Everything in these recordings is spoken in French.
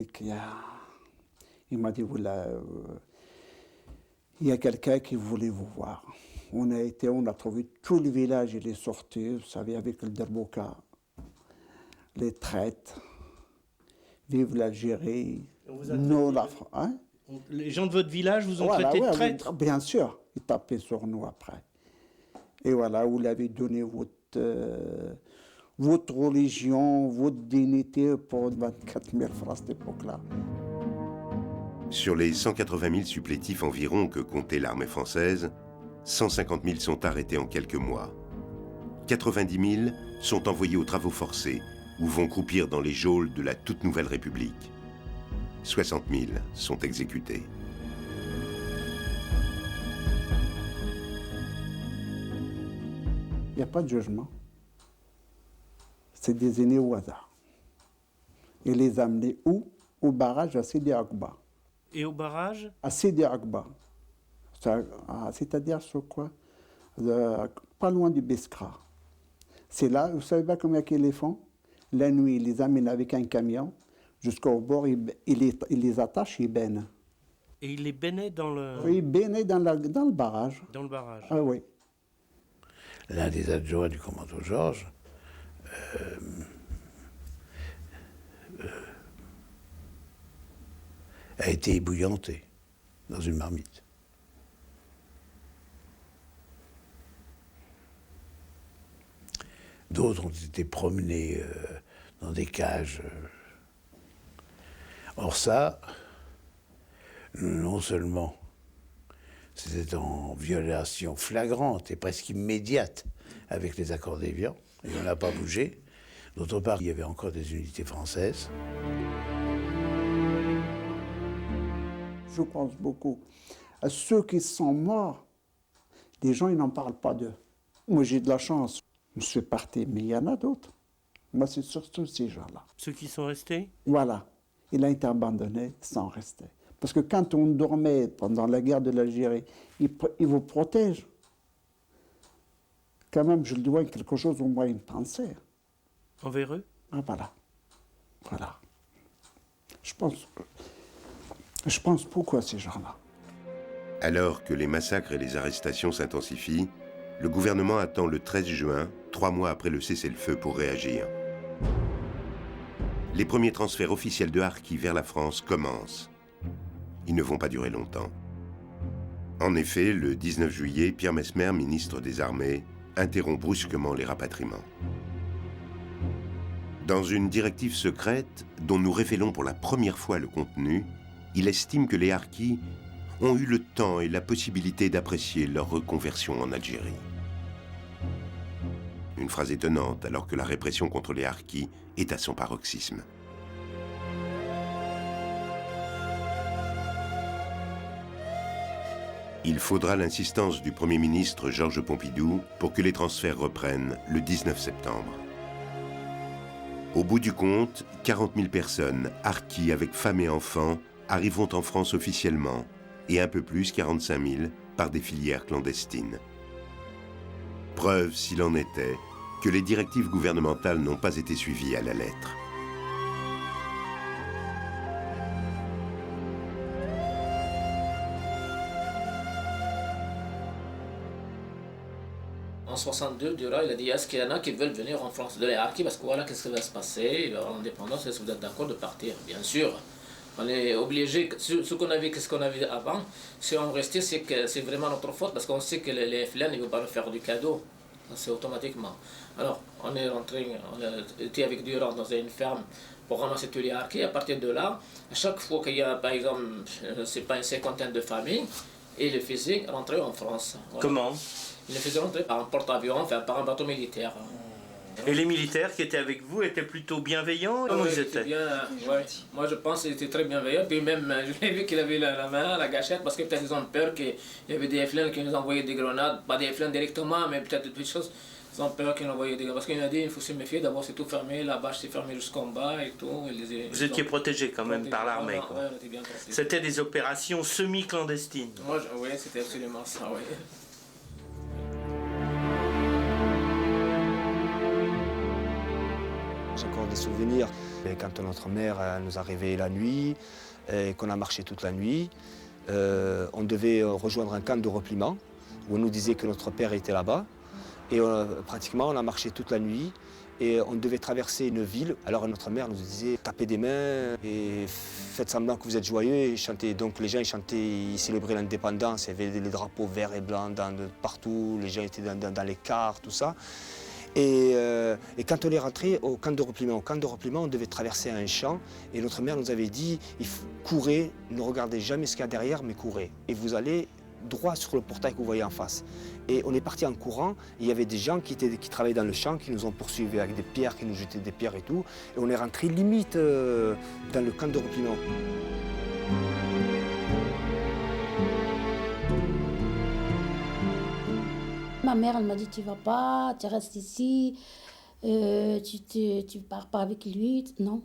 Il m'a dit, voilà, il y a quelqu'un qui voulait vous voir. On a trouvé tout le village, il est sorti, vous savez, avec le derbouka, les traites, vive l'Algérie, nous, la France. Hein? Les gens de votre village vous ont Voilà, traité de ouais, traître? bien sûr, ils tapaient sur nous après. Et voilà, vous l'avez donné votre religion, votre dignité pour 24 000 francs à cette époque-là. Sur les 180 000 supplétifs environ que comptait l'armée française, 150 000 sont arrêtés en quelques mois. 90 000 sont envoyés aux travaux forcés ou vont croupir dans les geôles de la toute nouvelle République. 60 000 sont exécutés. Il n'y a pas de jugement. C'est désigné au hasard. Et les amener où? Au barrage à Sidi Akba. Et au barrage? À Sidi Akba. C'est-à-dire sur quoi? Pas loin du Biskra. C'est là, vous savez pas combien qu'ils les font? La nuit, ils les amènent avec un camion jusqu'au bord, ils les attachent, ils baignent. Et ils les baignaient dans le... Oui, ils baignaient dans le barrage. Dans le barrage. Ah oui. L'un des adjoints du commando Georges a été ébouillanté dans une marmite. D'autres ont été promenés dans des cages. Or ça, non seulement c'était en violation flagrante et presque immédiate avec les accords d'Évian, et on n'a pas bougé. D'autre part, il y avait encore des unités françaises. Je pense beaucoup à ceux qui sont morts. Les gens, ils n'en parlent pas d'eux. Moi, j'ai de la chance. Je suis parti, mais il y en a d'autres. Moi, c'est surtout ces gens-là. Ceux qui sont restés? Voilà. Il a été abandonné sans rester. Parce que quand on dormait pendant la guerre de l'Algérie, il vous protège. Quand même, je lui dois quelque chose, au moins une pensée. Envers eux? Ah, voilà. Voilà. Je pense beaucoup à ces gens-là. Alors que les massacres et les arrestations s'intensifient, le gouvernement attend le 13 juin, 3 mois après le cessez-le-feu, pour réagir. Les premiers transferts officiels de harkis vers la France commencent. Ils ne vont pas durer longtemps. En effet, le 19 juillet, Pierre Messmer, ministre des Armées, interrompt brusquement les rapatriements. Dans une directive secrète, dont nous révélons pour la première fois le contenu, il estime que les harkis ont eu le temps et la possibilité d'apprécier leur reconversion en Algérie. Une phrase étonnante alors que la répression contre les harkis est à son paroxysme. Il faudra l'insistance du Premier ministre Georges Pompidou pour que les transferts reprennent le 19 septembre. Au bout du compte, 40 000 personnes, harkis avec femmes et enfants, arriveront en France officiellement, et un peu plus, 45 000, par des filières clandestines. Preuve, s'il en était, que les directives gouvernementales n'ont pas été suivies à la lettre. En 62, Dura, il a dit, est-ce qu'il y en a qui veulent venir en France de les harkis, parce que voilà, qu'est-ce qui va se passer, l'indépendance, est-ce que vous êtes d'accord de partir? Bien sûr. On est obligé, ce qu'on avait avant, si on restait, c'est que c'est vraiment notre faute, parce qu'on sait que les FLN, ils ne vont pas nous faire du cadeau. C'est automatiquement. Alors, on est rentré, on a été avec Durand dans une ferme pour ramasser tous les harkis. À partir de là, à chaque fois qu'il y a, par exemple, je ne sais pas, une cinquantaine de familles, ils les faisaient rentrer en France. Voilà. Comment? Ils les faisaient rentrer par un porte-avions, enfin par un bateau militaire. Et les militaires qui étaient avec vous étaient plutôt bienveillants? Comment ils étaient? Bien, ouais. Moi je pense qu'ils étaient très bienveillants. Puis même, je l'ai vu qu'il avait la main, la gâchette, parce que peut-être ils ont peur qu'il y avait des FLN qui nous envoyaient des grenades. Pas des FLN directement, mais peut-être des choses. Ils ont peur qu'ils nous envoyaient des grenades. Parce qu'il a dit il faut se méfier, d'abord c'est tout fermé, la bâche c'est fermé jusqu'en bas et tout. Vous étiez protégés quand même par l'armée. Ouais, on était bien protégés. C'était des opérations semi-clandestines. Oui, c'était absolument ça, oui. J'ai encore des souvenirs. Et quand notre mère nous a réveillés la nuit et qu'on a marché toute la nuit, on devait rejoindre un camp de repliement où on nous disait que notre père était là-bas. Et pratiquement, on a marché toute la nuit et on devait traverser une ville. Alors notre mère nous disait, tapez des mains et faites semblant que vous êtes joyeux et chantez. Donc les gens ils chantaient, ils célébraient l'indépendance, il y avait les drapeaux verts et blancs partout, les gens étaient dans les cars, tout ça. Et quand on est rentré au camp de repliement, on devait traverser un champ et notre mère nous avait dit, courez, ne regardez jamais ce qu'il y a derrière, mais courez. Et vous allez droit sur le portail que vous voyez en face. Et on est parti en courant, il y avait des gens qui travaillaient dans le champ, qui nous ont poursuivis avec des pierres, qui nous jetaient des pierres et tout. Et on est rentré limite dans le camp de repliement. Ma mère, elle m'a dit, tu vas pas, tu restes ici, tu pars pas avec lui. Non,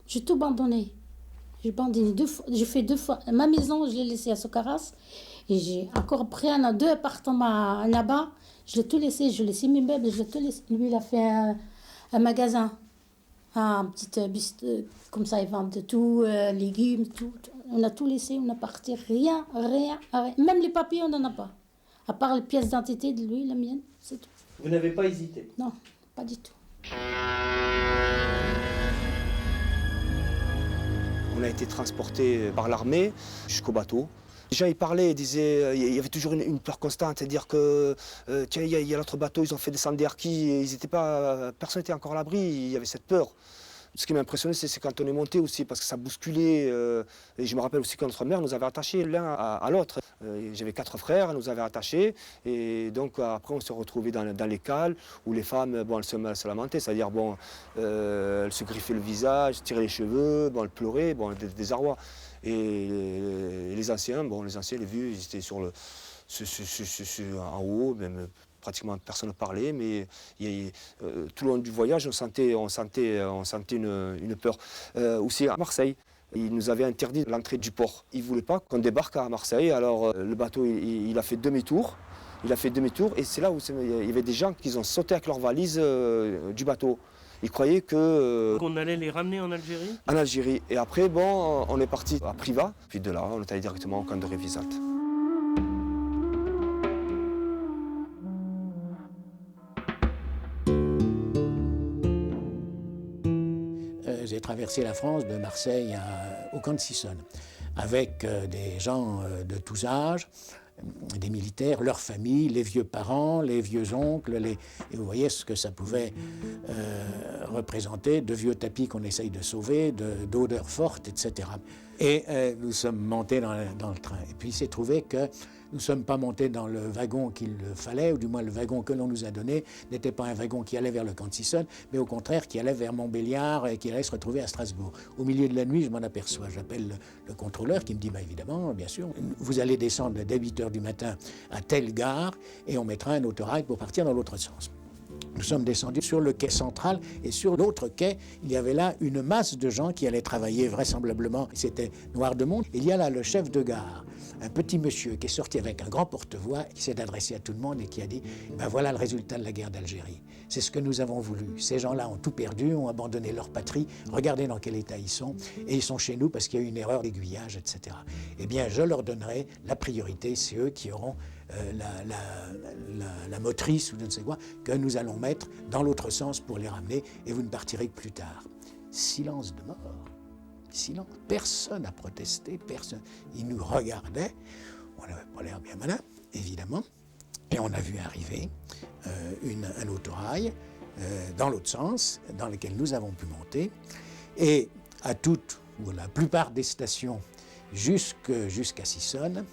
j'ai tout abandonné. J'ai abandonné 2 fois, j'ai fait 2 fois. Ma maison, je l'ai laissée à Socaras. Et j'ai encore pris 2 appartements là-bas. Je l'ai tout laissé, je laissé mes meubles, je l'ai tout laissé. Lui, il a fait un magasin, un petit bus, comme ça, ils vendent tout, légumes, tout. On a tout laissé, on a parti, rien. Même les papiers, on n'en a pas. À part les pièces d'identité de lui, la mienne, c'est tout. Vous n'avez pas hésité? Non, pas du tout. On a été transportés par l'armée jusqu'au bateau. Les gens, ils parlaient, ils disaient, il y avait toujours une peur constante, c'est-à-dire que, tiens, il y a l'autre bateau, ils ont fait descendre des harkis, personne n'était encore à l'abri, il y avait cette peur. Ce qui m'a impressionné, c'est quand on est monté aussi, parce que ça bousculait. Et je me rappelle aussi que notre mère nous avait attachés l'un à l'autre. J'avais 4 frères, elle nous avait attachés. Et donc après, on se retrouvait dans les cales où les femmes, bon, elles se lamentaient, c'est-à-dire, bon, elles se griffaient le visage, tiraient les cheveux, bon, elles pleuraient, bon, des désarrois. Et les anciens, les vieux, ils étaient en haut, même pratiquement personne ne parlait, mais tout le long du voyage, on sentait une peur. Aussi à Marseille, ils nous avaient interdit l'entrée du port. Ils ne voulaient pas qu'on débarque à Marseille, alors le bateau il a fait demi-tour. Et c'est là où il y avait des gens qui ont sauté avec leurs valises du bateau. Ils croyaient qu'on allait les ramener en Algérie? En Algérie. Et après, bon, on est parti à Privas. Puis de là, on est allé directement au camp de Révisalte. J'ai traversé la France de Marseille au camp de Sissonne avec des gens de tous âges, des militaires, leurs familles, les vieux parents, les vieux oncles, et vous voyez ce que ça pouvait représenter, de vieux tapis qu'on essaye de sauver, d'odeurs fortes, etc. Et nous sommes montés dans le train. Et puis il s'est trouvé que nous ne sommes pas montés dans le wagon qu'il fallait, ou du moins le wagon que l'on nous a donné n'était pas un wagon qui allait vers le camp de Sissonne, mais au contraire qui allait vers Montbéliard et qui allait se retrouver à Strasbourg. Au milieu de la nuit, je m'en aperçois. J'appelle le contrôleur qui me dit, évidemment, bien sûr, vous allez descendre dès 8 h du matin à telle gare et on mettra un autorail pour partir dans l'autre sens. Nous sommes descendus sur le quai central et sur l'autre quai, il y avait là une masse de gens qui allaient travailler vraisemblablement. C'était Noirmont. Il y a là le chef de gare, un petit monsieur qui est sorti avec un grand porte-voix, qui s'est adressé à tout le monde et qui a dit « voilà le résultat de la guerre d'Algérie. C'est ce que nous avons voulu. Ces gens-là ont tout perdu, ont abandonné leur patrie. Regardez dans quel état ils sont. Et ils sont chez nous parce qu'il y a eu une erreur d'aiguillage, etc. Eh bien, je leur donnerai la priorité. C'est eux qui auront la motrice ou je ne sais quoi que nous allons mettre dans l'autre sens pour les ramener et vous ne partirez que plus tard. » Silence de mort. Silence. Personne n'a protesté, personne. Ils nous regardaient. On n'avait pas l'air bien malin, évidemment. Et on a vu arriver un autorail dans l'autre sens, dans lequel nous avons pu monter. Et à toutes, ou la plupart des stations, jusqu'à Sissonne,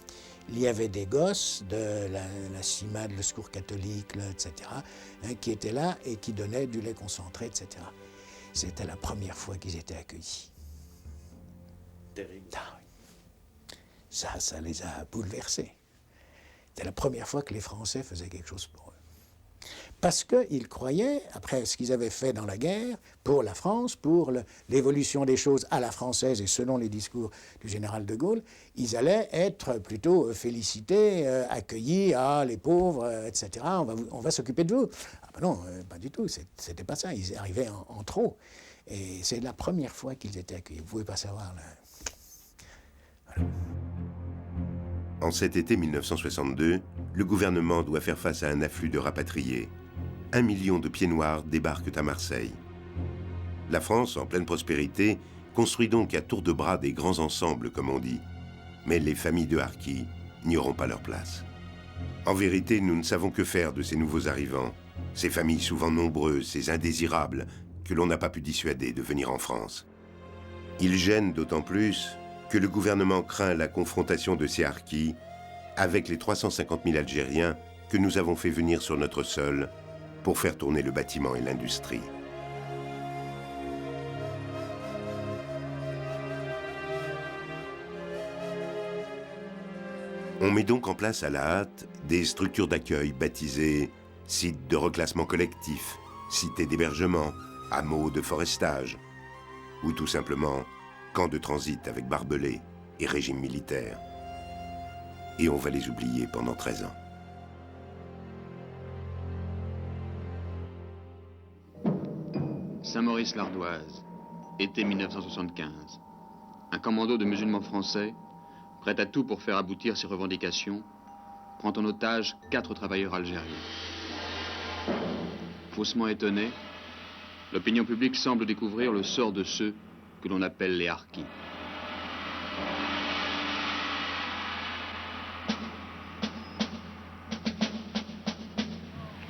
il y avait des gosses de la CIMAD, le Secours catholique, etc., qui étaient là et qui donnaient du lait concentré, etc. C'était la première fois qu'ils étaient accueillis. Terrible. Ah, oui. Ça les a bouleversés. C'était la première fois que les Français faisaient quelque chose pour eux. Parce qu'ils croyaient, après ce qu'ils avaient fait dans la guerre, pour la France, pour l'évolution des choses à la française et selon les discours du général de Gaulle, ils allaient être plutôt félicités, accueillis, les pauvres, etc. On va s'occuper de vous. Ah ben non, pas du tout, c'était pas ça, ils arrivaient en trop. Et c'est la première fois qu'ils étaient accueillis. Vous ne pouvez pas savoir, là. Voilà. En cet été 1962, le gouvernement doit faire face à un afflux de rapatriés. 1 million de pieds noirs débarquent à Marseille. La France, en pleine prospérité, construit donc à tour de bras des grands ensembles, comme on dit. Mais les familles de harkis n'y auront pas leur place. En vérité, nous ne savons que faire de ces nouveaux arrivants, ces familles souvent nombreuses, ces indésirables, que l'on n'a pas pu dissuader de venir en France. Ils gênent d'autant plus que le gouvernement craint la confrontation de ces harkis avec les 350 000 Algériens que nous avons fait venir sur notre sol pour faire tourner le bâtiment et l'industrie. On met donc en place à la hâte des structures d'accueil baptisées sites de reclassement collectif, cités d'hébergement, hameaux de forestage, ou tout simplement camps de transit avec barbelés et régime militaire. Et on va les oublier pendant 13 ans. Saint-Maurice-l'Ardoise, été 1975. Un commando de musulmans français, prêt à tout pour faire aboutir ses revendications, prend en otage 4 travailleurs algériens. Faussement étonné, l'opinion publique semble découvrir le sort de ceux que l'on appelle les harkis.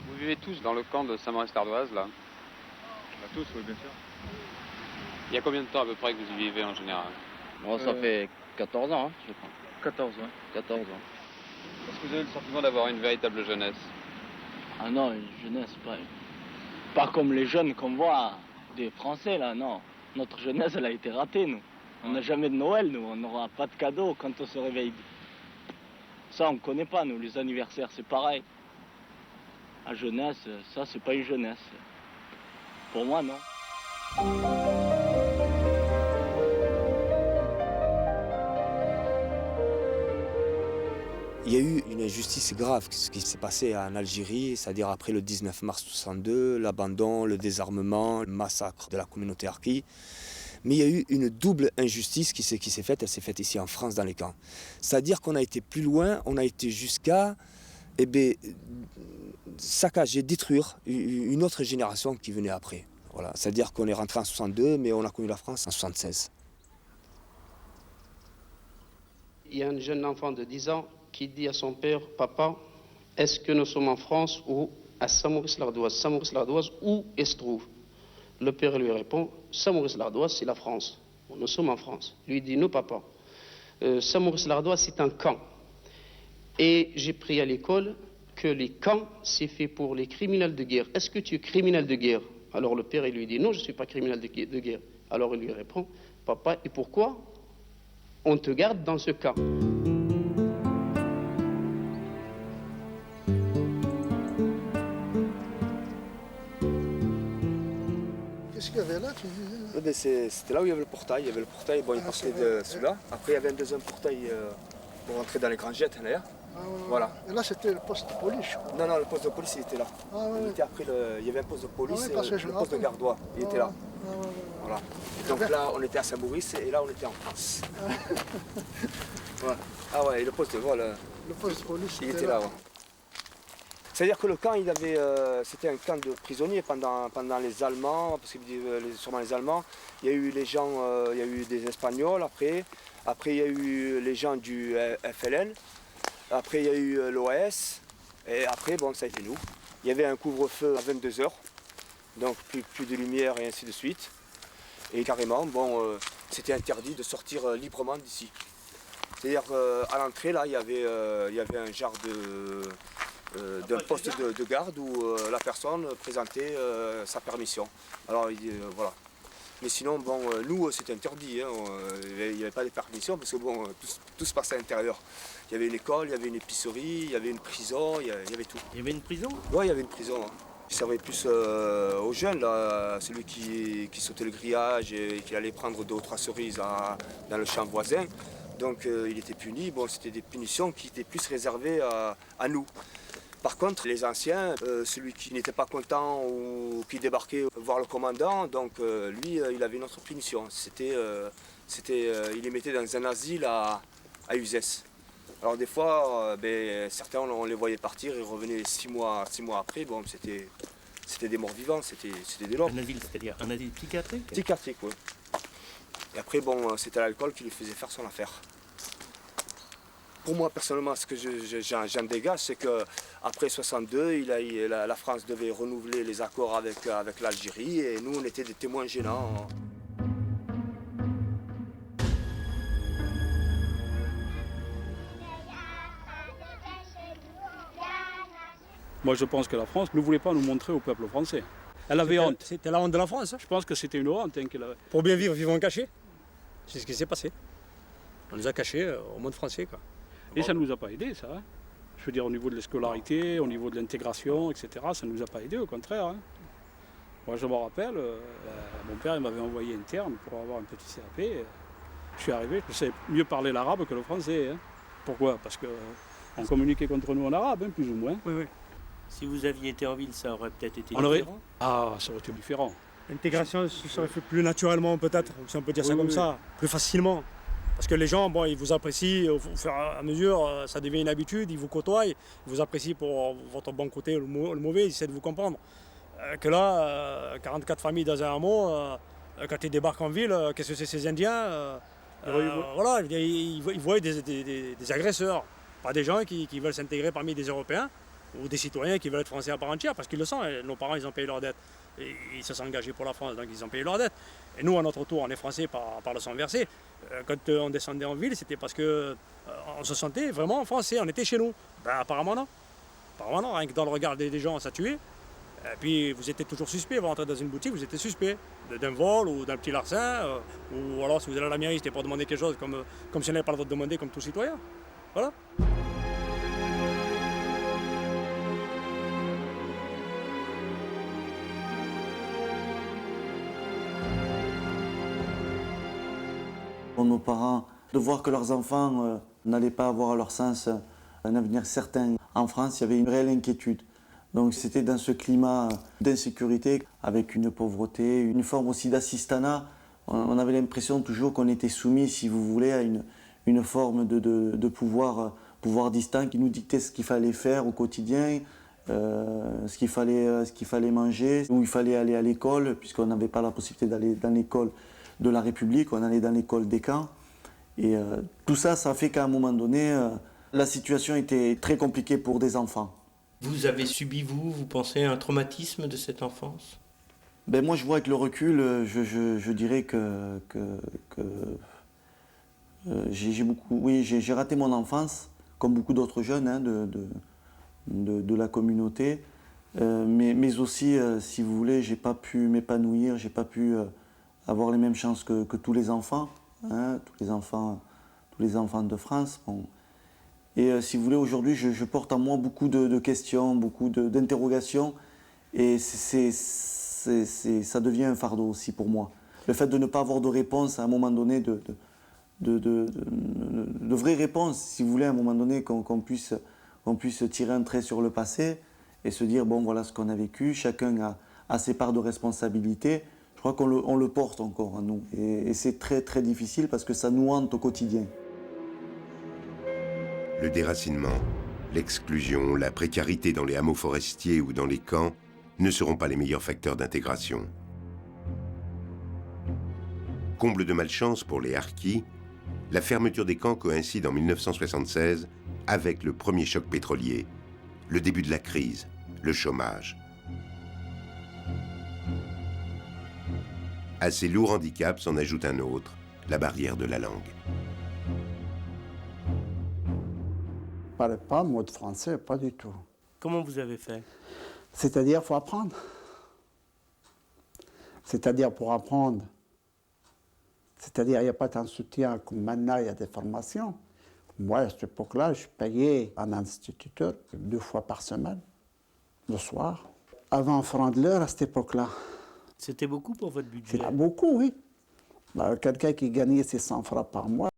Vous vivez tous dans le camp de Saint-Maurice-l'Ardoise, là? Tous, oui, bien sûr. Il y a combien de temps à peu près que vous y vivez en général? Bon, ça fait 14 ans, hein, je crois. 14 ans. 14 ans. Est-ce que vous avez le sentiment d'avoir une véritable jeunesse? Ah non, une jeunesse, pas comme les jeunes qu'on voit des Français, là, non. Notre jeunesse, elle a été ratée, nous. On n'a jamais de Noël, nous. On n'aura pas de cadeaux quand on se réveille. Ça, on ne connaît pas, nous. Les anniversaires, c'est pareil. La jeunesse, ça, c'est pas une jeunesse. Pour moi, non. Il y a eu une injustice grave, ce qui s'est passé en Algérie, c'est-à-dire après le 19 mars 62, l'abandon, le désarmement, le massacre de la communauté harkie. Mais il y a eu une double injustice qui s'est faite, elle s'est faite ici en France dans les camps. C'est-à-dire qu'on a été plus loin, on a été jusqu'à saccager, détruire une autre génération qui venait après. Voilà. C'est-à-dire qu'on est rentré en 62, mais on a connu la France en 76. Il y a un jeune enfant de 10 ans qui dit à son père, « Papa, est-ce que nous sommes en France ou à Saint-Maurice-l'Ardoise? Saint-Maurice-l'Ardoise, où est-ce se trouve ?» Le père lui répond, « Saint-Maurice-l'Ardoise, c'est la France. Nous sommes en France. » Lui dit, « Non, papa. Saint-Maurice-l'Ardoise, c'est un camp. Et j'ai pris à l'école que les camps, c'est fait pour les criminels de guerre. Est-ce que tu es criminel de guerre? » Alors le père, il lui dit, « Non, je ne suis pas criminel de guerre. » Alors il lui répond, « Papa, et pourquoi on te garde dans ce camp? » Qu'est-ce qu'il y avait là? C'était là où il y avait le portail. Il y avait le portail, bon, il partait de celui-là. Après, il y avait un deuxième portail pour rentrer dans les grands jets derrière. Voilà. Et là, c'était le poste de police, je crois. Non, non, le poste de police, il était là. Il était après il y avait un poste de police, le poste de gardois, il était là. Voilà. Et donc là, on était à Saint-Maurice et là, on était en France. Voilà. Ah ouais, et le poste de le poste de police, il était là. Ouais. C'est-à-dire que le camp, c'était un camp de prisonniers pendant les Allemands, parce que sûrement les Allemands. Il y a eu les gens, il y a eu des Espagnols après. Après, il y a eu les gens du FLN. Après, il y a eu l'OAS. Et après, bon, ça a été nous. Il y avait un couvre-feu à 22h. Donc plus de lumière et ainsi de suite. Et carrément, bon, c'était interdit de sortir librement d'ici. C'est-à-dire qu'à l'entrée, là, il y avait un genre d'un poste de garde où la personne présentait sa permission. Alors voilà. Mais sinon, bon, nous, c'était interdit. Hein, il n'y avait pas de permission parce que bon, tout se passait à l'intérieur. Il y avait une école, il y avait une épicerie, il y avait une prison, il y avait tout. Il y avait une prison? Oui, il y avait une prison. Hein. Il servait plus aux jeunes, là, celui qui sautait le grillage et qui allait prendre 2 ou 3 cerises dans le champ voisin. Donc il était puni. Bon, c'était des punitions qui étaient plus réservées à nous. Par contre, les anciens, celui qui n'était pas content ou qui débarquait voir le commandant, donc lui, il avait une autre punition. Il les mettait dans un asile à Uzès. Alors des fois, certains, on les voyait partir, ils revenaient 6 mois après. Bon, c'était des morts vivants, c'était des lords. Un asile, c'est-à-dire un asile psychiatrique? Psychiatrique, oui. Et après, bon, c'était l'alcool qui lui faisait faire son affaire. Pour moi, personnellement, ce que j'en dégage, c'est qu'après 62, la France devait renouveler les accords avec l'Algérie et nous, on était des témoins gênants. Moi, je pense que la France ne voulait pas nous montrer au peuple français. Elle avait honte. C'était la honte de la France. Je pense que c'était une honte. Qu'elle avait. Pour bien vivre, vivons cachés. C'est ce qui s'est passé. On nous a cachés au monde français, quoi. Et ça ne nous a pas aidés, ça. Hein. Je veux dire, au niveau de la scolarité, au niveau de l'intégration, etc., ça ne nous a pas aidés, au contraire. Hein. Moi, je me rappelle, mon père il m'avait envoyé interne pour avoir un petit CAP. Je suis arrivé, je savais mieux parler l'arabe que le français. Hein. Pourquoi? Parce qu'on communiquait contre nous en arabe, hein, plus ou moins. Oui, oui. Si vous aviez été en ville, ça aurait peut-être été différent. Ah, ça aurait été différent. L'intégration se serait fait plus naturellement, peut-être, si on peut dire ça comme ça, plus facilement. Parce que les gens, bon, ils vous apprécient au fur et à mesure, ça devient une habitude, ils vous côtoient, ils vous apprécient pour votre bon côté ou le mauvais, ils essaient de vous comprendre. Que là, 44 familles dans un hameau, quand ils débarquent en ville, qu'est-ce que c'est ces Indiens voilà, ils voient des agresseurs, pas des gens qui veulent s'intégrer parmi des Européens ou des citoyens qui veulent être français à part entière, parce qu'ils le sont, nos parents, ils ont payé leurs dettes. Et ils se sont engagés pour la France, donc ils ont payé leurs dettes. Et nous, à notre tour, on est français par le sang versé. Quand on descendait en ville, c'était parce qu'on se sentait vraiment français, on était chez nous. Ben, apparemment non. Apparemment non, rien que dans le regard des gens, ça tuait. Et puis vous étiez toujours suspect, vous rentrez dans une boutique, vous étiez suspect d'un vol ou d'un petit larcin, ou alors si vous allez à la mairie, c'était pour demander quelque chose comme si on n'avait pas le droit de demander comme tout citoyen. Voilà. Pour nos parents, de voir que leurs enfants n'allaient pas avoir à leur sens un avenir certain. En France, il y avait une réelle inquiétude. Donc c'était dans ce climat d'insécurité, avec une pauvreté, une forme aussi d'assistanat. On avait l'impression toujours qu'on était soumis, si vous voulez, à une forme de pouvoir distinct qui nous dictait ce qu'il fallait faire au quotidien, ce qu'il fallait manger, où il fallait aller à l'école, puisqu'on n'avait pas la possibilité d'aller dans l'école de la République, on allait dans l'école des camps. Et tout ça, ça a fait qu'à un moment donné, la situation était très compliquée pour des enfants. Vous avez subi, vous pensez, un traumatisme de cette enfance? Ben moi, je vois avec le recul, je dirais que j'ai raté mon enfance, comme beaucoup d'autres jeunes hein, de la communauté. Mais aussi, si vous voulez, j'ai pas pu m'épanouir, j'ai pas pu avoir les mêmes chances que tous les enfants, hein, tous les enfants de France. Bon. Et si vous voulez, aujourd'hui, je porte en moi beaucoup de questions, beaucoup d'interrogations, et ça devient un fardeau aussi pour moi. Le fait de ne pas avoir de réponse à un moment donné, de vraies réponses, si vous voulez, à un moment donné, qu'on puisse tirer un trait sur le passé et se dire, bon, voilà ce qu'on a vécu, chacun a ses parts de responsabilité. Je crois qu'on le porte encore en nous. Et c'est très, très difficile parce que ça nous hante au quotidien. Le déracinement, l'exclusion, la précarité dans les hameaux forestiers ou dans les camps ne seront pas les meilleurs facteurs d'intégration. Comble de malchance pour les harkis, la fermeture des camps coïncide en 1976 avec le premier choc pétrolier, le début de la crise, le chômage. À ces lourds handicaps s'en ajoute un autre, la barrière de la langue. Je ne parlais pas un mot de français, pas du tout. Comment vous avez fait? C'est-à-dire, il faut apprendre. C'est-à-dire, pour apprendre, c'est-à-dire, il n'y a pas tant de soutien comme maintenant, il y a des formations. Moi, à cette époque-là, je payais un instituteur 2 fois par semaine, le soir, avant francs de l'heure à cette époque-là. C'était beaucoup pour votre budget? C'était beaucoup, oui. Quelqu'un qui gagnait ses 100 francs par mois,